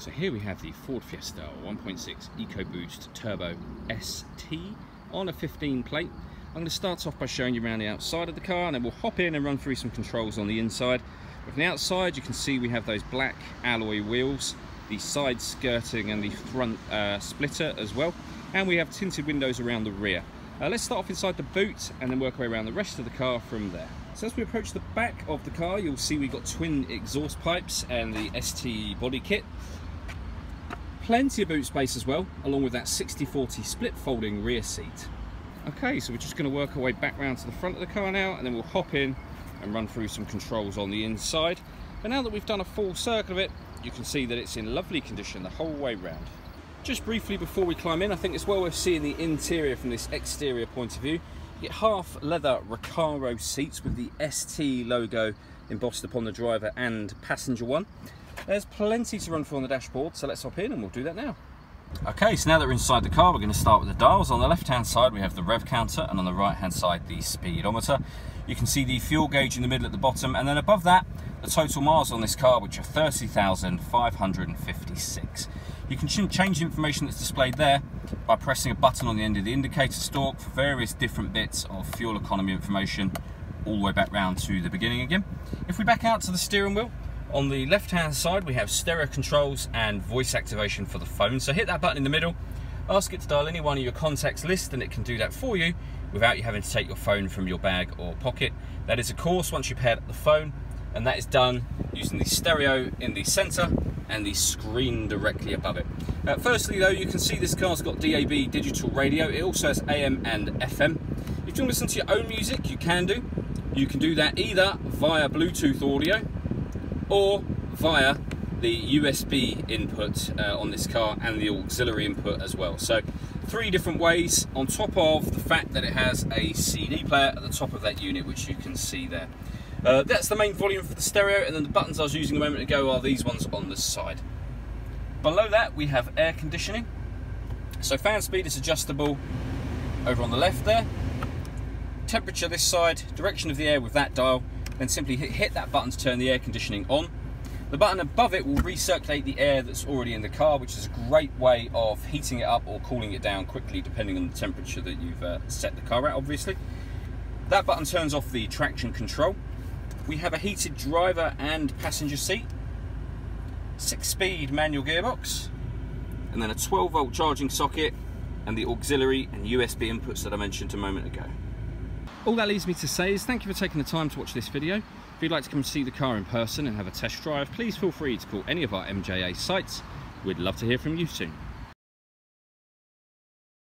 So here we have the Ford Fiesta 1.6 EcoBoost Turbo ST on a 15 plate. I'm going to start off by showing you around the outside of the car, and then we'll hop in and run through some controls on the inside. From the outside you can see we have those black alloy wheels, the side skirting and the front splitter as well, and we have tinted windows around the rear. Let's start off inside the boot and then work our way around the rest of the car from there. So as we approach the back of the car, you'll see we've got twin exhaust pipes and the ST body kit. Plenty of boot space as well, along with that 60/40 split folding rear seat. Okay, so we're just going to work our way back round to the front of the car now, and then we'll hop in and run through some controls on the inside. But now that we've done a full circle of it, you can see that it's in lovely condition the whole way round. Just briefly before we climb in, I think it's well worth seeing the interior from this exterior point of view. You get half leather Recaro seats with the ST logo embossed upon the driver and passenger one. There's plenty to run through on the dashboard, so let's hop in and we'll do that now. Okay, so now that we're inside the car, we're going to start with the dials. On the left hand side we have the rev counter, and on the right hand side the speedometer. You can see the fuel gauge in the middle at the bottom, and then above that the total miles on this car, which are 30,556. You can change the information that's displayed there by pressing a button on the end of the indicator stalk for various different bits of fuel economy information, all the way back round to the beginning again. If we back out to the steering wheel, on the left hand side we have stereo controls and voice activation for the phone. So hit that button in the middle, ask it to dial any one of your contacts list, and it can do that for you without you having to take your phone from your bag or pocket. That is of course once you pair up the phone, and that is done using the stereo in the centre and the screen directly above it. Firstly though, you can see this car's got DAB digital radio. It also has AM and FM. If you want to listen to your own music, you can do. You can do that either via Bluetooth audio or via the USB input on this car and the auxiliary input as well. So 3 different ways, on top of the fact that it has a CD player at the top of that unit, which you can see there. That's the main volume for the stereo, and then the buttons I was using a moment ago are these ones on the side. Below that we have air conditioning. So fan speed is adjustable over on the left there. Temperature this side, direction of the air with that dial, then simply hit that button to turn the air conditioning on. The button above it will recirculate the air that's already in the car, which is a great way of heating it up or cooling it down quickly depending on the temperature that you've set the car at, obviously. That button turns off the traction control. We have a heated driver and passenger seat, 6-speed manual gearbox, and then a 12-volt charging socket and the auxiliary and USB inputs that I mentioned a moment ago. All that leaves me to say is thank you for taking the time to watch this video. If you'd like to come and see the car in person and have a test drive, please feel free to call any of our MJA sites. We'd love to hear from you soon.